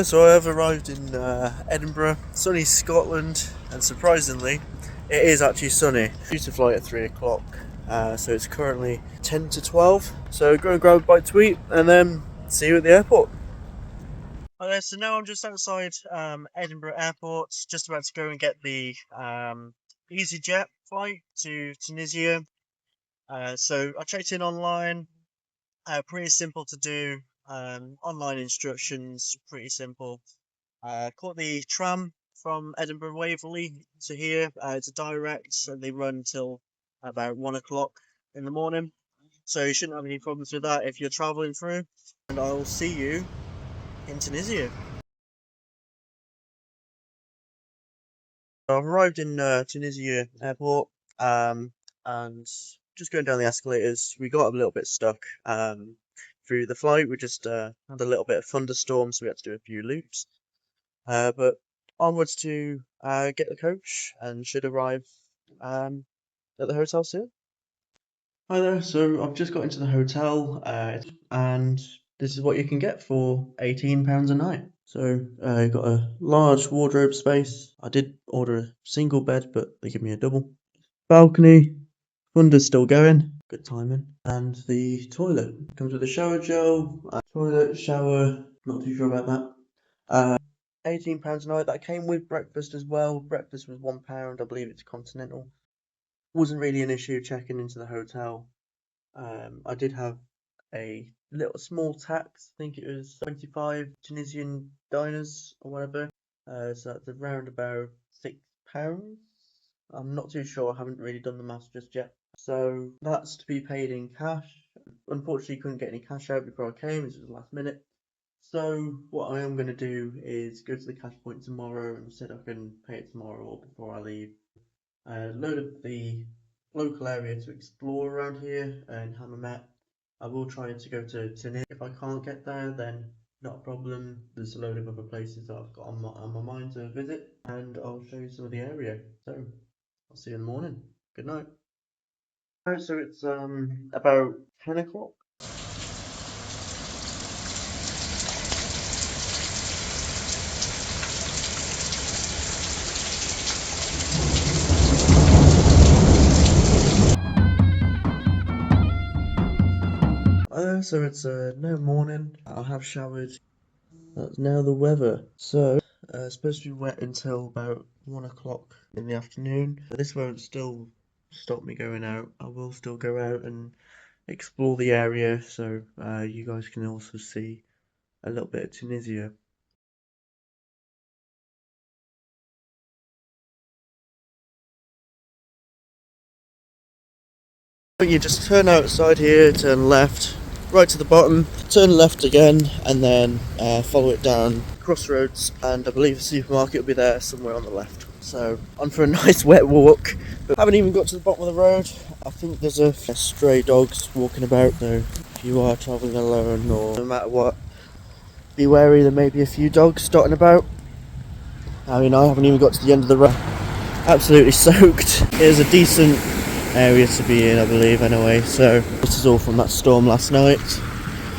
So I have arrived in Edinburgh, sunny Scotland, and surprisingly, it is actually sunny. Due to flight at 3 o'clock, so it's currently 10 to 12. So go and grab a bite to eat, and then see you at the airport. Okay, so now I'm just outside Edinburgh Airport, just about to go and get the EasyJet flight to Tunisia. So I checked in online, pretty simple to do. Online instructions, pretty simple. Caught the tram from Edinburgh Waverley to here. It's a direct, so they run till about 1 o'clock in the morning. So you shouldn't have any problems with that if you're travelling through. And I'll see you in Tunisia. I've arrived in Tunisia airport, and just going down the escalators. We got a little bit stuck through the flight. We just had a little bit of thunderstorm, so we had to do a few loops. But onwards to get the coach, and should arrive at the hotel soon. Hi there, so I've just got into the hotel, and this is what you can get for £18 a night. So you've got a large wardrobe space. I did order a single bed, but they give me a double. Balcony, thunder's still going, good timing. And the toilet comes with a shower gel, toilet, shower, not too sure about that. £18 a night. That came with breakfast as well. Breakfast was £1, I believe it's continental. Wasn't really an issue checking into the hotel. I did have a little small tax. I think it was 25 Tunisian dinars or whatever. So that's around about £6. I'm not too sure. I haven't really done the maths just yet. So that's to be paid in cash. Unfortunately, couldn't get any cash out before I came. This was last minute. So what I am going to do is go to the cash point tomorrow and said I can pay it tomorrow or before I leave. Load of the local area to explore around here in Hammamet. I will try to go to Tunis. If I can't get there, then not a problem. There's a load of other places that I've got on my mind to visit, and I'll show you some of the area. So I'll see you in the morning. Good night. Alright, so it's about 10 o'clock. So it's now morning. I have showered. That's now the weather. So it's supposed to be wet until about 1 o'clock in the afternoon. But this won't still stop me going out. I will still go out and explore the area, so you guys can also see a little bit of Tunisia. You just turn outside here, turn left, right to the bottom, turn left again, and then follow it down crossroads, and I believe the supermarket will be there somewhere on the left. So on for a nice wet walk, but haven't even got to the bottom of the road. I think there's a stray dogs walking about, so if you are travelling alone or no matter what, be wary, there may be a few dogs dotting about. I mean, I haven't even got to the end of the road. Absolutely soaked. It is a decent area to be in, I believe, anyway. So this is all from that storm last night.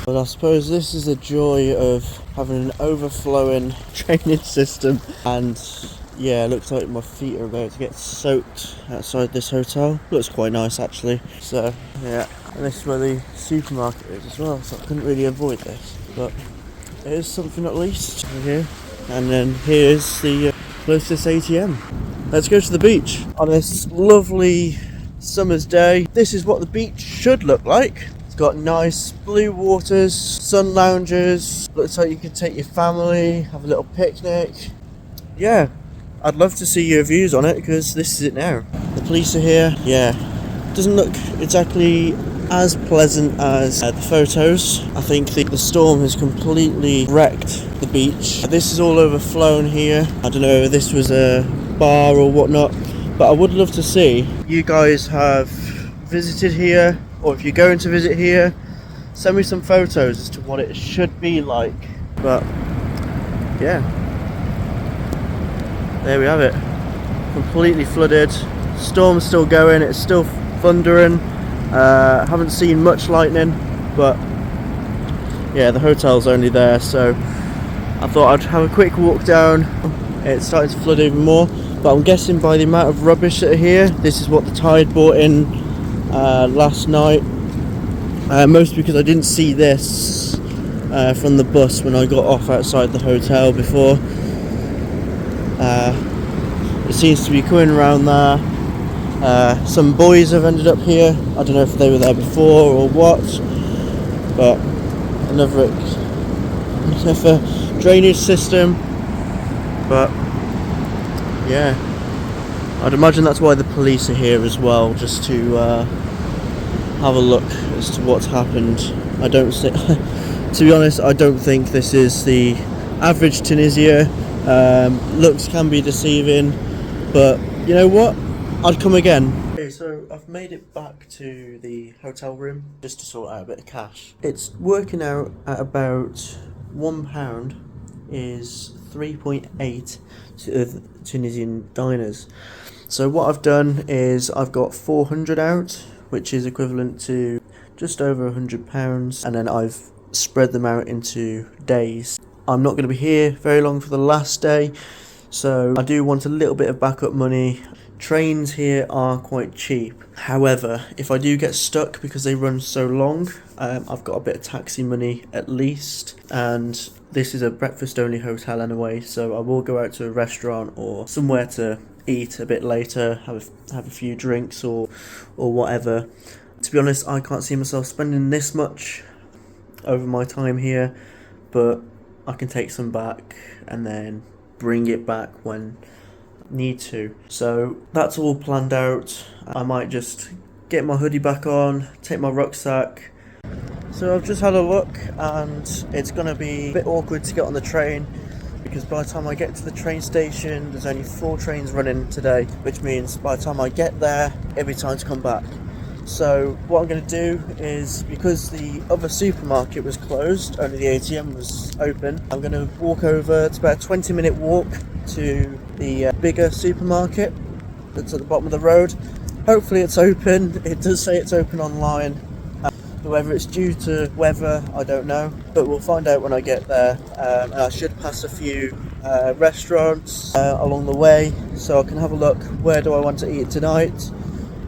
But I suppose this is the joy of having an overflowing drainage system. And yeah, it looks like my feet are about to get soaked outside this hotel. Looks quite nice actually. So yeah, and this is where the supermarket is as well, so I couldn't really avoid this, but it is something at least over here. And then here's the closest ATM. Let's go to the beach on this lovely summer's day. This is what the beach should look like. It's got nice blue waters, sun lounges. Looks like you could take your family, have a little picnic. Yeah, I'd love to see your views on it because this is it now. The police are here. Yeah, doesn't look exactly as pleasant as the photos. I think the storm has completely wrecked the beach. This is all overflown here. I don't know if this was a bar or whatnot, but I would love to see you guys have visited here, or if you're going to visit here, send me some photos as to what it should be like. But yeah, there we have it, completely flooded. Storm's still going, it's still thundering. Haven't seen much lightning, but yeah, the hotel's only there, so I thought I'd have a quick walk down. It's starting to flood even more, but I'm guessing by the amount of rubbish that are here, this is what the tide brought in last night. Mostly because I didn't see this from the bus when I got off outside the hotel before. It seems to be coming around there. Some boys have ended up here. I don't know if they were there before or what, but another drainage system. But yeah, I'd imagine that's why the police are here as well, just to have a look as to what's happened. I don't think, to be honest, I don't think this is the average Tunisia. Looks can be deceiving, but you know what? I'd come again. Okay, so I've made it back to the hotel room just to sort out a bit of cash. It's working out at about £1 is 3.8 to Tunisian diners. So what I've done is I've got 400 out, which is equivalent to just over £100, and then I've spread them out into days. I'm not going to be here very long for the last day, so I do want a little bit of backup money. Trains here are quite cheap. However, if I do get stuck because they run so long, I've got a bit of taxi money at least, and this is a breakfast only hotel anyway, so I will go out to a restaurant or somewhere to eat a bit later, have a few drinks or whatever. To be honest, I can't see myself spending this much over my time here, but I can take some back and then bring it back when need to. So that's all planned out. I might just get my hoodie back on, take my rucksack. So I've just had a look, and it's going to be a bit awkward to get on the train because by the time I get to the train station, there's only 4 trains running today, which means by the time I get there, it'll be time to come back. So what I'm going to do is, because the other supermarket was closed, only the ATM was open, I'm going to walk over. It's about a 20-minute walk to the bigger supermarket that's at the bottom of the road. Hopefully it's open. It does say it's open online. Whether it's due to weather, I don't know, but we'll find out when I get there. And I should pass a few restaurants along the way, so I can have a look. Where do I want to eat tonight?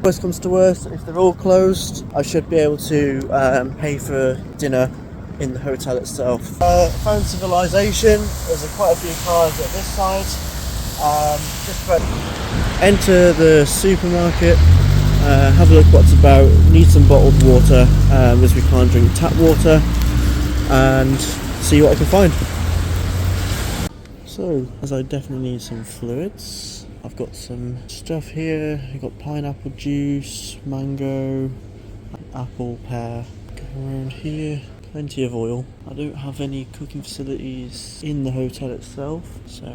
Worst comes to worst, if they're all closed, I should be able to pay for dinner in the hotel itself. Found civilization. There's quite a few cars at this side. Just about enter the supermarket. Have a look what's about. Need some bottled water, as we can't drink tap water, and see what I can find. So, as I definitely need some fluids, I've got some stuff here. I've got pineapple juice, mango, apple, pear. Go around here, plenty of oil. I don't have any cooking facilities in the hotel itself, so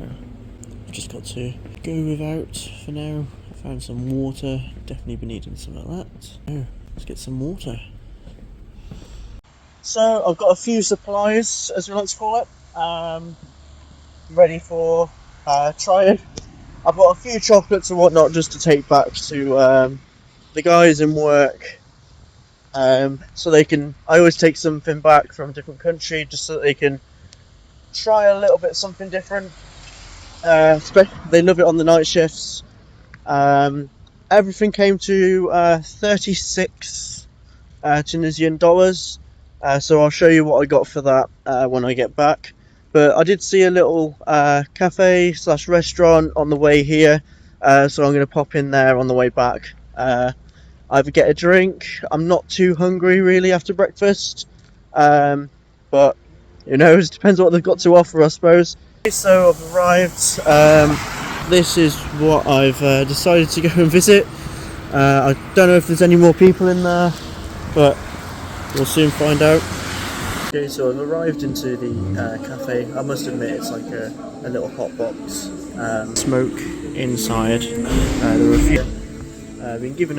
I've just got to go without for now. Found some water, definitely been needing some of that. Oh, let's get some water. So I've got a few supplies, as we like to call it, ready for trying. I've got a few chocolates and whatnot just to take back to the guys in work, so they can. I always take something back from a different country just so that they can try a little bit something different. They love it on the night shifts. Everything came to 36 Tunisian dollars, so I'll show you what I got for that when I get back. But I did see a little cafe / restaurant on the way here, so I'm going to pop in there on the way back. Either get a drink. I'm not too hungry really after breakfast, but who knows, depends what they've got to offer, I suppose. So I've arrived. This is what I've decided to go and visit. I don't know if there's any more people in there, but we'll soon find out. Okay, so I've arrived into the cafe. I must admit it's like a little hot box. Smoke inside. There were a few. I've been given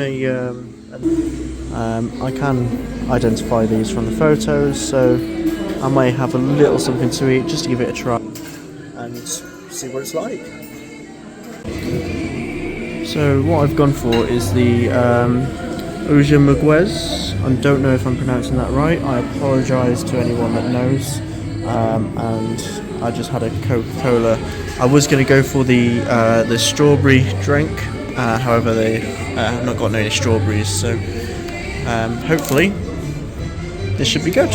I can identify these from the photos, so I may have a little something to eat just to give it a try and see what it's like. So what I've gone for is the Oja Mugwez. I don't know if I'm pronouncing that right. I apologise to anyone that knows. and I just had a Coca-Cola. I was going to go for the strawberry drink, however they have not gotten any strawberries, so hopefully this should be good.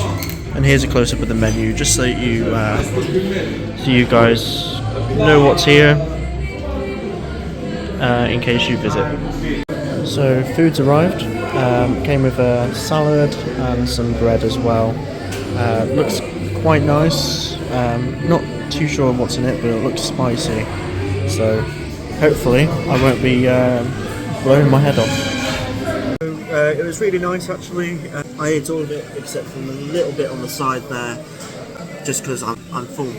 And here's a close-up of the menu, just so you guys know what's here, in case you visit. So food's arrived. Came with a salad and some bread as well. Looks quite nice. Not too sure what's in it, but it looks spicy. So hopefully I won't be blowing my head off. So, it was really nice actually. I ate all of it except for a little bit on the side there, just because I'm full.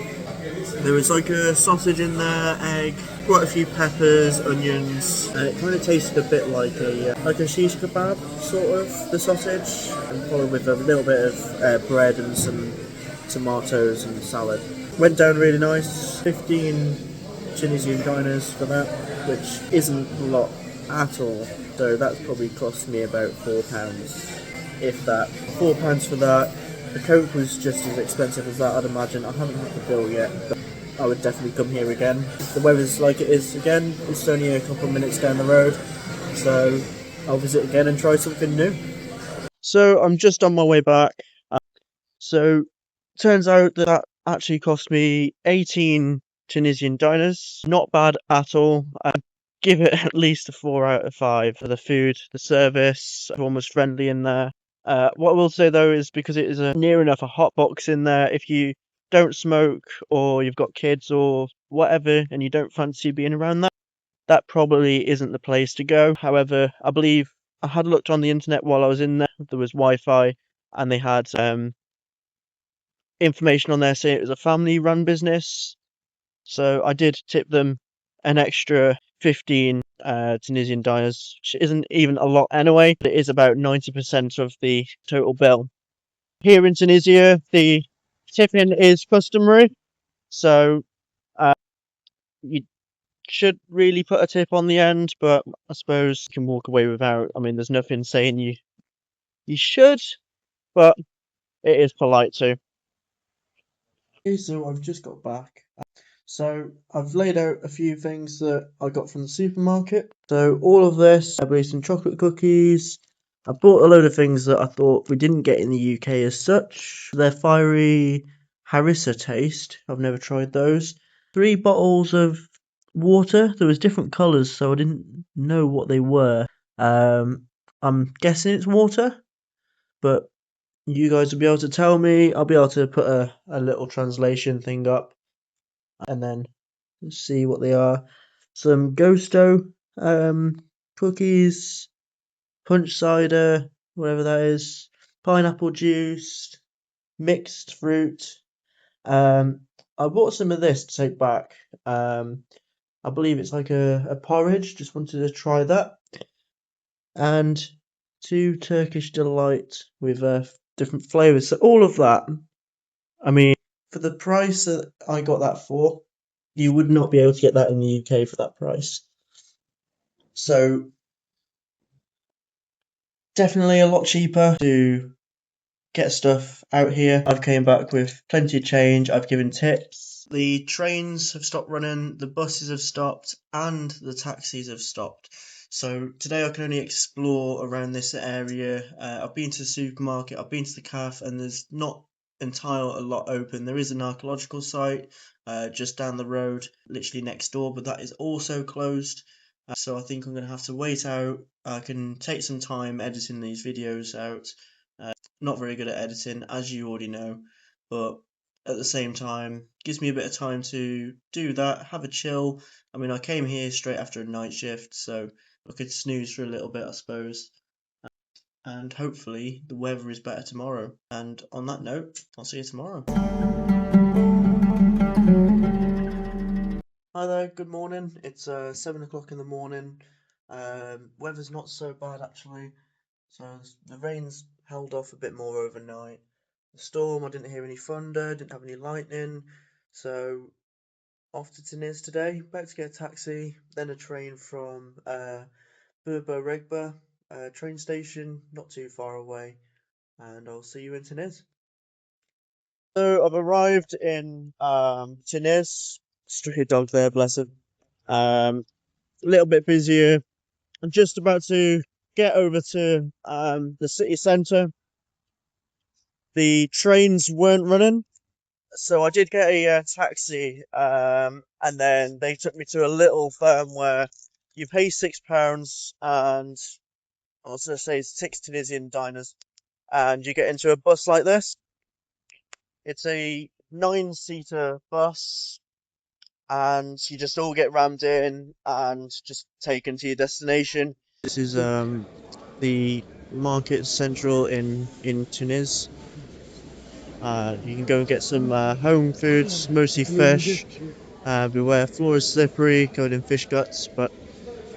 There was like a sausage in there, egg, quite a few peppers, onions, and it kind of tasted a bit like a shish kebab, sort of, the sausage, and followed with a little bit of bread and some tomatoes and salad. Went down really nice, 15 Tunisian dinars for that, which isn't a lot at all, so that's probably cost me about £4, if that. £4 for that. The Coke was just as expensive as that, I'd imagine. I haven't had the bill yet, but I would definitely come here again. The weather's like it is again. It's only a couple of minutes down the road, so I'll visit again and try something new. So I'm just on my way back. So turns out that actually cost me 18 Tunisian dinars. Not bad at all. Give it at least a 4 out of 5 for the food, the service. Everyone was friendly in there. What I will say though is, because it is near enough a hot box in there, if you don't smoke or you've got kids or whatever and you don't fancy being around that probably isn't the place to go. However, I believe I had looked on the internet while I was in there. There was Wi-Fi and they had information on there saying it was a family-run business. So I did tip them an extra 15 Tunisian dinars, which isn't even a lot anyway, but it is about 90% of the total bill. Here in Tunisia, the tipping is customary, so you should really put a tip on the end, but I suppose you can walk away without. I mean, there's nothing saying you should, but it is polite to. Okay, so I've just got back. So I've laid out a few things that I got from the supermarket. So all of this, I bought some chocolate cookies. I bought a load of things that I thought we didn't get in the UK as such. They're fiery harissa taste. I've never tried those. 3 bottles of water. There was different colours, so I didn't know what they were. I'm guessing it's water, but you guys will be able to tell me. I'll be able to put a little translation thing up and then see what they are. Some Gusto cookies, punch cider, whatever that is, pineapple juice, mixed fruit. I bought some of this to take back. I believe it's like a porridge. Just wanted to try that. And 2 Turkish delight with different flavors. So all of that. I mean, for the price that I got that for, you would not be able to get that in the UK for that price. So definitely a lot cheaper to get stuff out here. I've came back with plenty of change. I've given tips. The trains have stopped running, the buses have stopped, and the taxis have stopped. So today I can only explore around this area. I've been to the supermarket, I've been to the cafe, and there's not entirely a lot open. There is an archaeological site just down the road, literally next door, but that is also closed. So I think I'm going to have to wait out. I can take some time editing these videos out. Not very good at editing, as you already know, but at the same time, gives me a bit of time to do that, have a chill. I mean, I came here straight after a night shift, so I could snooze for a little bit, I suppose. And hopefully the weather is better tomorrow. And on that note, I'll see you tomorrow. Hi there, good morning. It's 7 o'clock in the morning. Weather's not so bad actually. So the rain's held off a bit more overnight. The storm, I didn't hear any thunder, didn't have any lightning. So off to Tunis today, back to get a taxi, then a train from Bir Bou Regba train station, not too far away, and I'll see you in Tunis. So I've arrived in Tunis. Stray dog there, bless him. A little bit busier. I'm just about to get over to the city centre. The trains weren't running, so I did get a taxi, and then they took me to a little firm where you pay £6 and I was going to say 6 Tunisian dinars, and you get into a bus like this. It's a 9-seater bus, and you just all get rammed in and just taken to your destination. This is the market central in Tunis. You can go and get some home foods, mostly fish. Beware, floor is slippery, covered in fish guts, but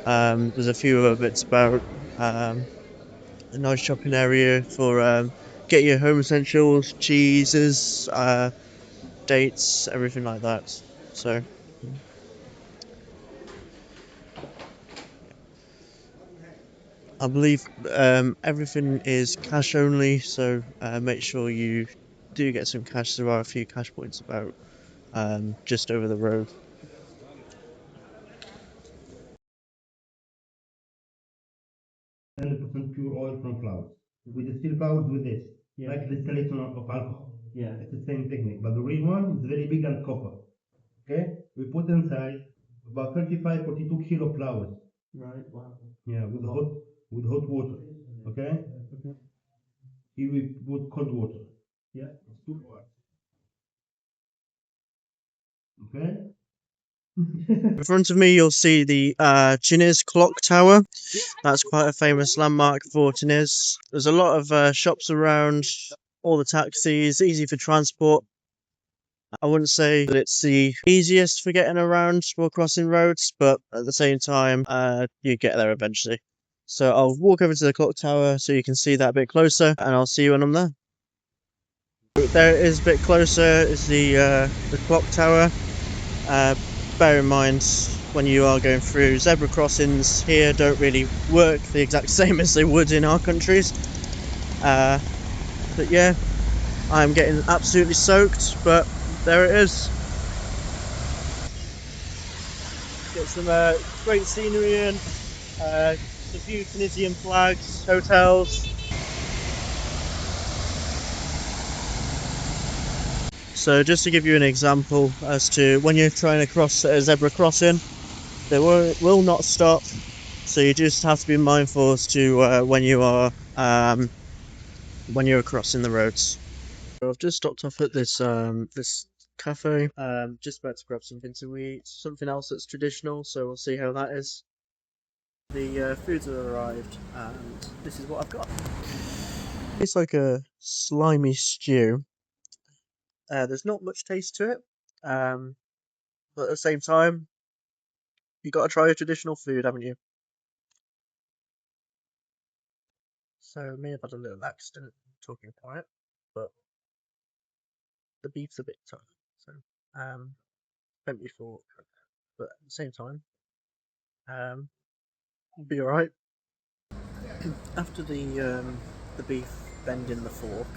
there's a few other bits about. A nice shopping area for get your home essentials, cheeses, dates, everything like that. So I believe everything is cash only, so make sure you do get some cash. There are a few cash points about just over the road. 100% pure oil from flowers. We distill flowers with this, like distillation of alcohol. It's the same technique, but the real one is very big and copper. Okay, we put inside about 35, 42 kilo flowers. Right. Wow. Yeah, with hot water. Okay. Here we put cold water. Yeah. It's too hot. Okay. In front of me, you'll see the Tunis Clock Tower. That's quite a famous landmark for Tunis. There's a lot of shops around, all the taxis, easy for transport. I wouldn't say that it's the easiest for getting around while crossing roads, but at the same time, you get there eventually. So I'll walk over to the clock tower so you can see that a bit closer, and I'll see you when I'm there. There it is, a bit closer, is the clock tower. Bear in mind, when you are going through zebra crossings here, don't really work the exact same as they would in our countries. But yeah, I'm getting absolutely soaked, but there it is. Get some great scenery in, a few Tunisian flags, hotels. So just to give you an example as to when you're trying to cross a zebra crossing, they will not stop. So you just have to be mindful as to when you're crossing the roads. So I've just stopped off at this this cafe. Just about to grab something to eat, something else that's traditional. So we'll see how that is. The foods have arrived, and this is what I've got. It's like a slimy stew. There's not much taste to it, but at the same time, you got to try a traditional food, haven't you? So may have had a little accident talking quiet, but the beef's a bit tough. So don't be fork, but at the same time, it'll be all right. After the beef bending the fork,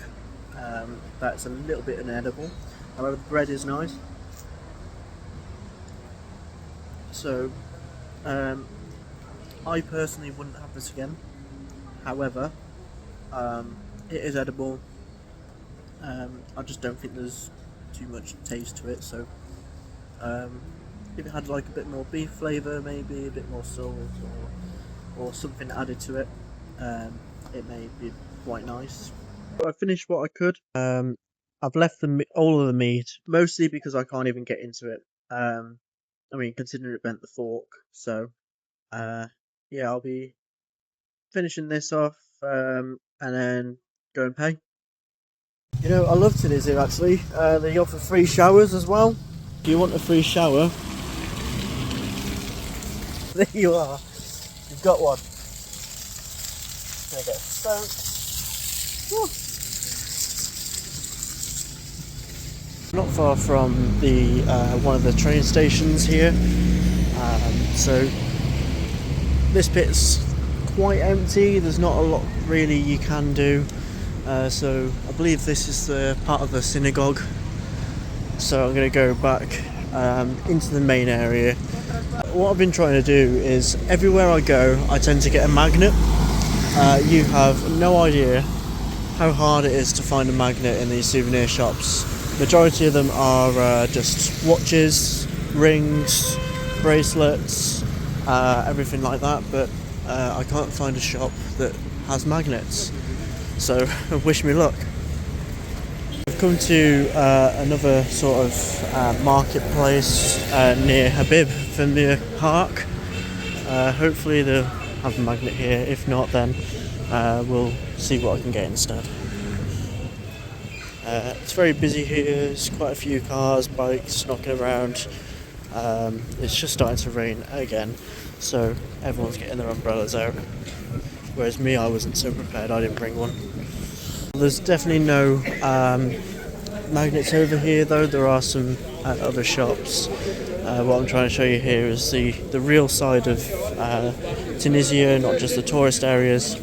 that's a little bit inedible. However, the bread is nice. So, I personally wouldn't have this again. However, it is edible. I just don't think there's too much taste to it. So, if it had like a bit more beef flavour, maybe a bit more salt or something added to it, it may be quite nice. I finished what I could. I've left all of the meat, mostly because I can't even get into it. I mean, considering it bent the fork. So, yeah, I'll be finishing this off, and then go and pay. You know, I love Tunisia actually. They offer free showers as well. If you want a free shower, there you are. You've got one. There you go. So, not far from the one of the train stations here, so this bit's quite empty. There's not a lot really you can do. So I believe this is the part of the synagogue. So I'm going to go back into the main area. What I've been trying to do is everywhere I go, I tend to get a magnet. You have no idea how hard it is to find a magnet in these souvenir shops. Majority of them are just watches, rings, bracelets, everything like that, but I can't find a shop that has magnets, so wish me luck. I've come to another sort of marketplace near Habib from the park. Hopefully they'll have a magnet here. If not, then we'll see what I can get instead. It's very busy here. There's quite a few cars, bikes knocking around. It's just starting to rain again, so everyone's getting their umbrellas out. Whereas me, I wasn't so prepared. I didn't bring one. There's definitely no magnets over here, though. There are some other shops. What I'm trying to show you here is the real side of Tunisia, not just the tourist areas.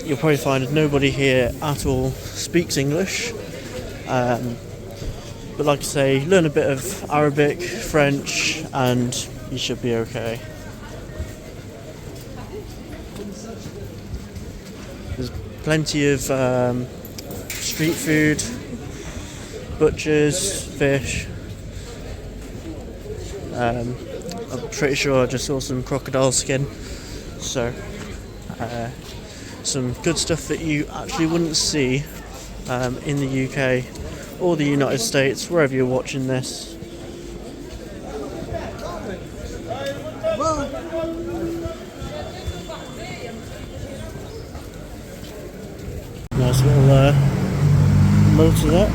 You'll probably find nobody here at all speaks English. But like I say, learn a bit of Arabic, French, and you should be okay. There's plenty of street food, butchers, fish. I'm pretty sure I just saw some crocodile skin, so some good stuff that you actually wouldn't see in the UK or the United States, wherever you're watching this. Nice little motor there.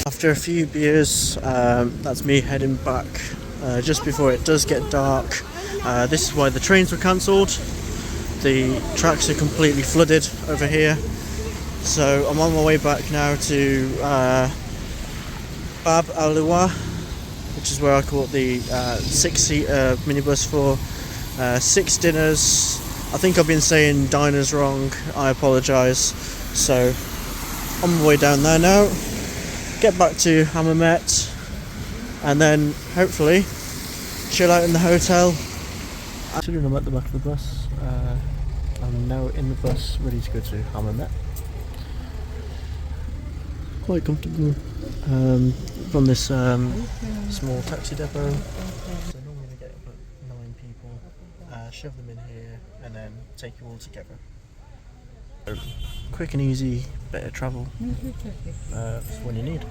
After a few beers, that's me heading back just before it does get dark. This is why the trains were cancelled. The tracks are completely flooded over here. So I'm on my way back now to Bab Aliwa, which is where I caught the 6-seater minibus for 6 dinners. I think I've been saying diners wrong, I apologise. So on my way down there now, get back to Hammamet, and then hopefully chill out in the hotel. Actually, I'm at the back of the bus. I'm now in the bus, ready to go to Hammamet. Quite comfortable from this small taxi depot. So normally they get about 9 people, shove them in here, and then take you all together. Quick and easy, better travel when you need.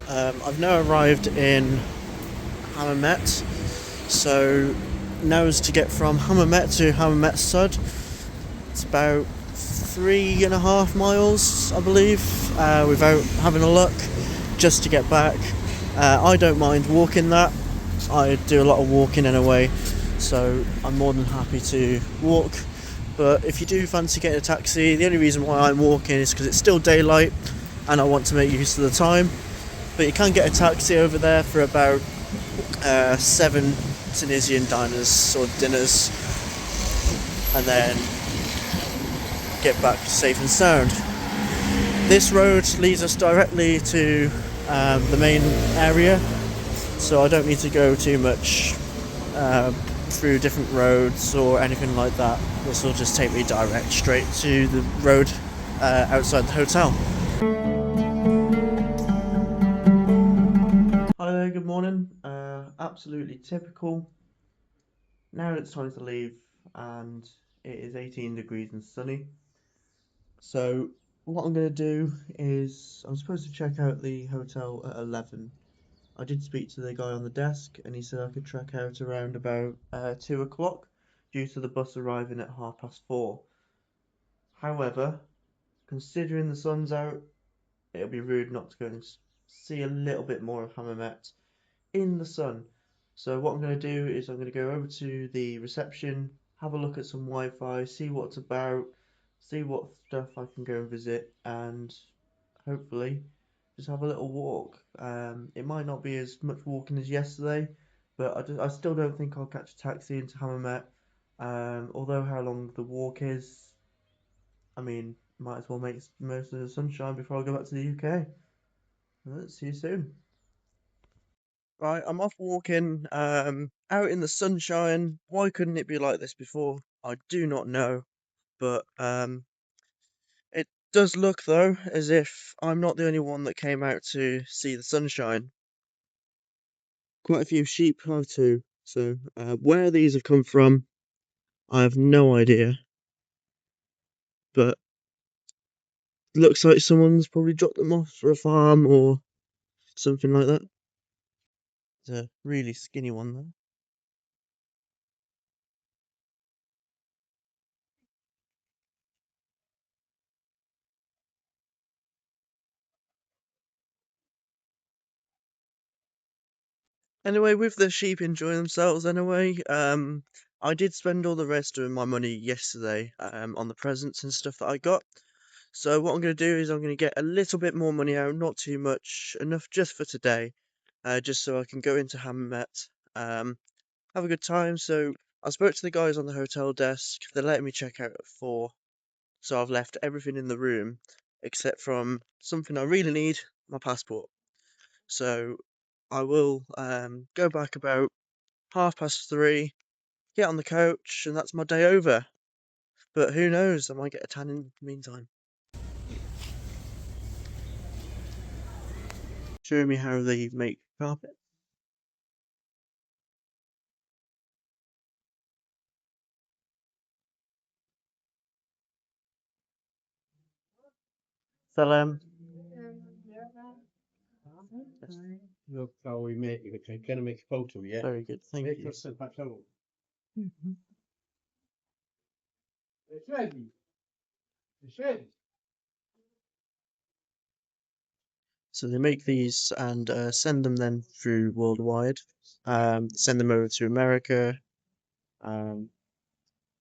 I've now arrived in Hammamet, so now is to get from Hammamet to Hammamet Sud. It's about 3.5 miles, I believe, without having a look, just to get back. I don't mind walking that. I do a lot of walking anyway, so I'm more than happy to walk. But if you do fancy getting a taxi, the only reason why I'm walking is because it's still daylight and I want to make use of the time. But you can get a taxi over there for about 7 Tunisian diners or dinners, and then get back safe and sound. This road leads us directly to the main area, so I don't need to go too much through different roads or anything like that. This will just take me direct straight to the road outside the hotel. Hi there, good morning. Absolutely typical. Now it's time to leave, and it is 18 degrees and sunny. So what I'm going to do is I'm supposed to check out the hotel at 11. I did speak to the guy on the desk, and he said I could check out around about 2 o'clock due to the bus arriving at 4:30. However, considering the sun's out, it'll be rude not to go and see a little bit more of Hammamet in the sun. So what I'm going to do is I'm going to go over to the reception, have a look at some Wi-Fi, see what it's about, see what stuff I can go and visit, and hopefully just have a little walk. It might not be as much walking as yesterday, but I still don't think I'll catch a taxi into Hammamet. Although how long the walk is, I mean, might as well make most of the sunshine before I go back to the UK. Let's see you soon. Right, I'm off walking out in the sunshine. Why couldn't it be like this before? I do not know, but it does look though as if I'm not the only one that came out to see the sunshine. Quite a few sheep have too. So where these have come from, I have no idea. But looks like someone's probably dropped them off for a farm or something like that. There's a really skinny one there. Anyway, with the sheep enjoying themselves anyway, I did spend all the rest of my money yesterday on the presents and stuff that I got. So what I'm going to do is I'm going to get a little bit more money out, not too much, enough just for today, just so I can go into Hammamet, have a good time. So I spoke to the guys on the hotel desk. They're letting me check out at 4, so I've left everything in the room except from something I really need, my passport. So I will go back about 3:30, get on the coach, and that's my day over. But who knows, I might get a tan in the meantime. Showing me how they make carpet. Salam. Yes, Look how we make it. I'm gonna make a photo, yeah? very good, thank Make you. yourself at home. It's ready. It's ready. So they make these and send them then through worldwide. Send them over to America, um,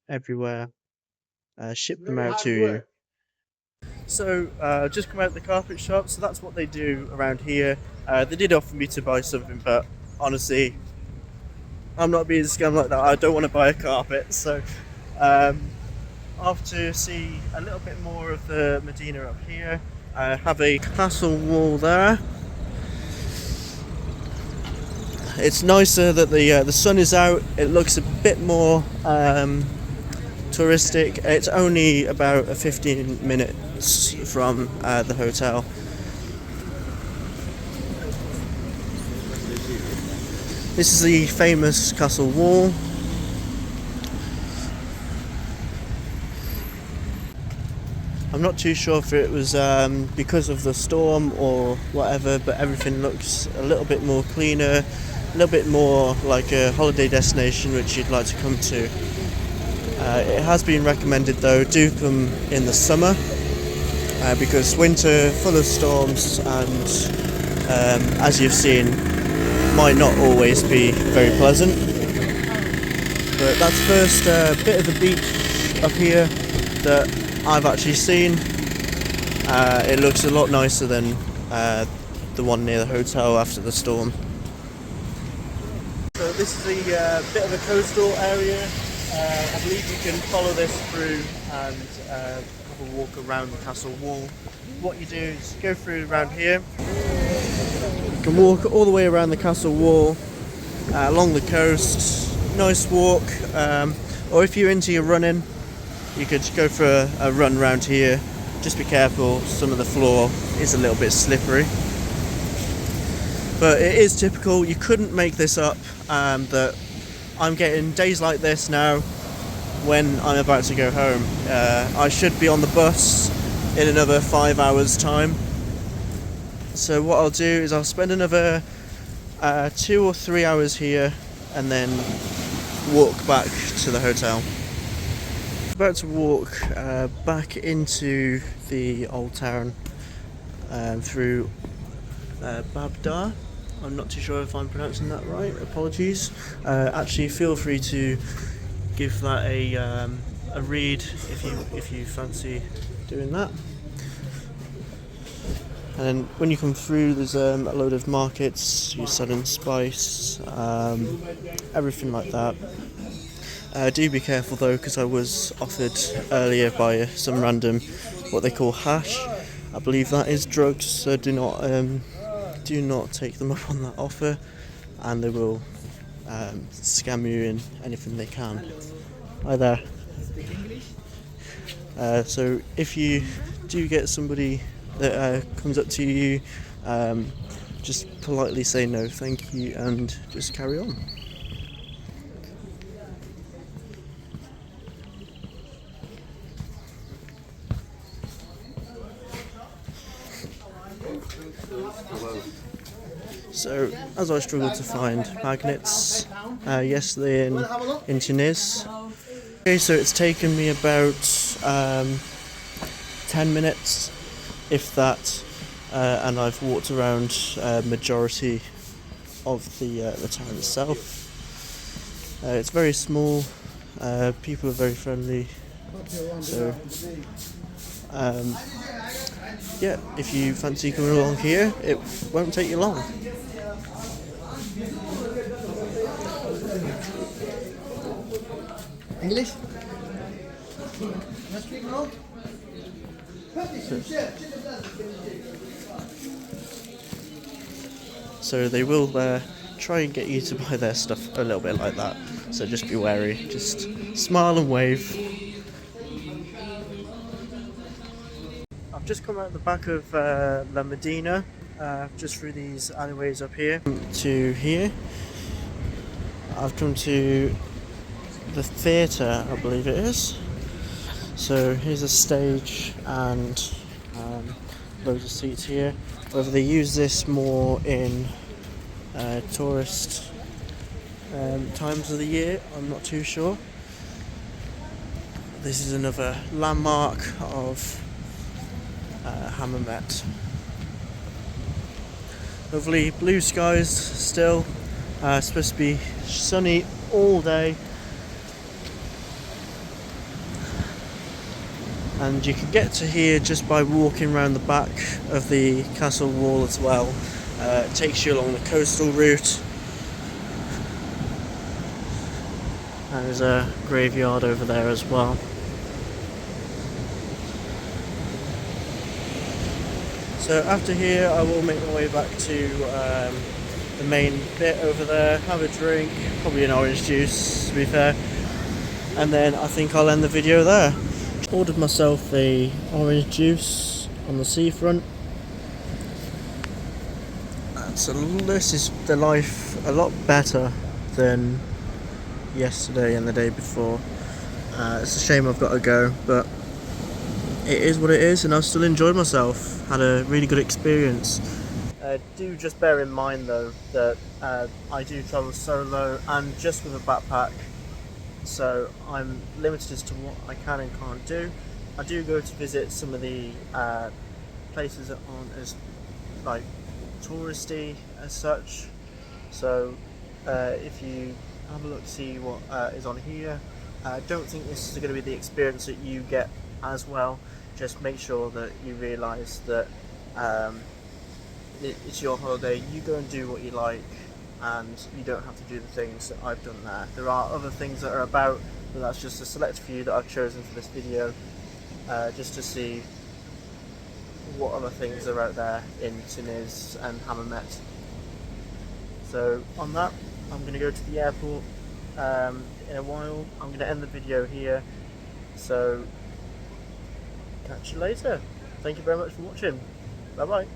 everywhere. Ship them out to you. So just come out of the carpet shop. So that's what they do around here. They did offer me to buy something, but honestly, I'm not being scammed like that. I don't want to buy a carpet. So off to see a little bit more of the Medina up here. I have a castle wall there. It's nicer that the sun is out. It looks a bit more touristic. It's only about 15 minutes from the hotel. This is the famous castle wall. I'm not too sure if it was because of the storm or whatever, but everything looks a little bit more cleaner, a little bit more like a holiday destination which you'd like to come to. It has been recommended though, do come in the summer because winter full of storms and as you've seen might not always be very pleasant. But that's the first bit of the beach up here that I've actually seen. It looks a lot nicer than the one near the hotel after the storm. So this is a bit of a coastal area. I believe you can follow this through and have a walk around the castle wall. What you do is go through around here. You can walk all the way around the castle wall, along the coast. Nice walk. Or if you're into your running, you could go for a run around here. Just be careful, some of the floor is a little bit slippery. But it is typical, you couldn't make this up, that I'm getting days like this now when I'm about to go home. I should be on the bus in another 5 hours time. So what I'll do is I'll spend another 2 or 3 hours here and then walk back to the hotel. About to walk back into the old town through Bab Aliwa. I'm not too sure if I'm pronouncing that right. Apologies. Actually, feel free to give that a read if you fancy doing that. And when you come through, there's a load of markets. You're selling spice, everything like that. Do be careful though, because I was offered earlier by some random what they call hash. I believe that is drugs, so do not take them up on that offer, and they will scam you in anything they can. Hi there. So if you do get somebody that comes up to you, just politely say no, thank you, and just carry on. So, as I struggled to find magnets yesterday in Tunis, okay, so it's taken me about 10 minutes, if that, and I've walked around majority of the town itself. It's very small, people are very friendly, so yeah, if you fancy coming along here, it won't take you long. English? So they will try and get you to buy their stuff a little bit like that, so just be wary, just smile and wave. I've just come out the back of La Medina, just through these alleyways up here to here. I've come to the theatre, I believe it is. So here's a stage and loads of seats here. Whether they use this more in tourist times of the year, I'm not too sure. This is another landmark of Hammamet. Lovely blue skies still. Supposed to be sunny all day. And you can get to here just by walking around the back of the castle wall as well. It takes you along the coastal route. And there's a graveyard over there as well. So after here I will make my way back to the main bit over there, have a drink, probably an orange juice to be fair, and then I think I'll end the video there. Ordered myself a orange juice on the seafront. So this is the life a lot better than yesterday and the day before. It's a shame I've got to go, but it is what it is, and I've still enjoyed myself. Had a really good experience. Do just bear in mind though that I do travel solo and just with a backpack, so I'm limited as to what I can and can't do. I do go to visit some of the places that aren't as like touristy as such, so if you have a look, see what is on here. I don't think this is going to be the experience that you get as well. Just make sure that you realise that it's your holiday, you go and do what you like, and you don't have to do the things that I've done there. There are other things that are about, but that's just a select few that I've chosen for this video, just to see what other things are out there in Tunis and Hammamet. So on that, I'm going to go to the airport in a while. I'm going to end the video here, so catch you later. Thank you very much for watching. Bye bye.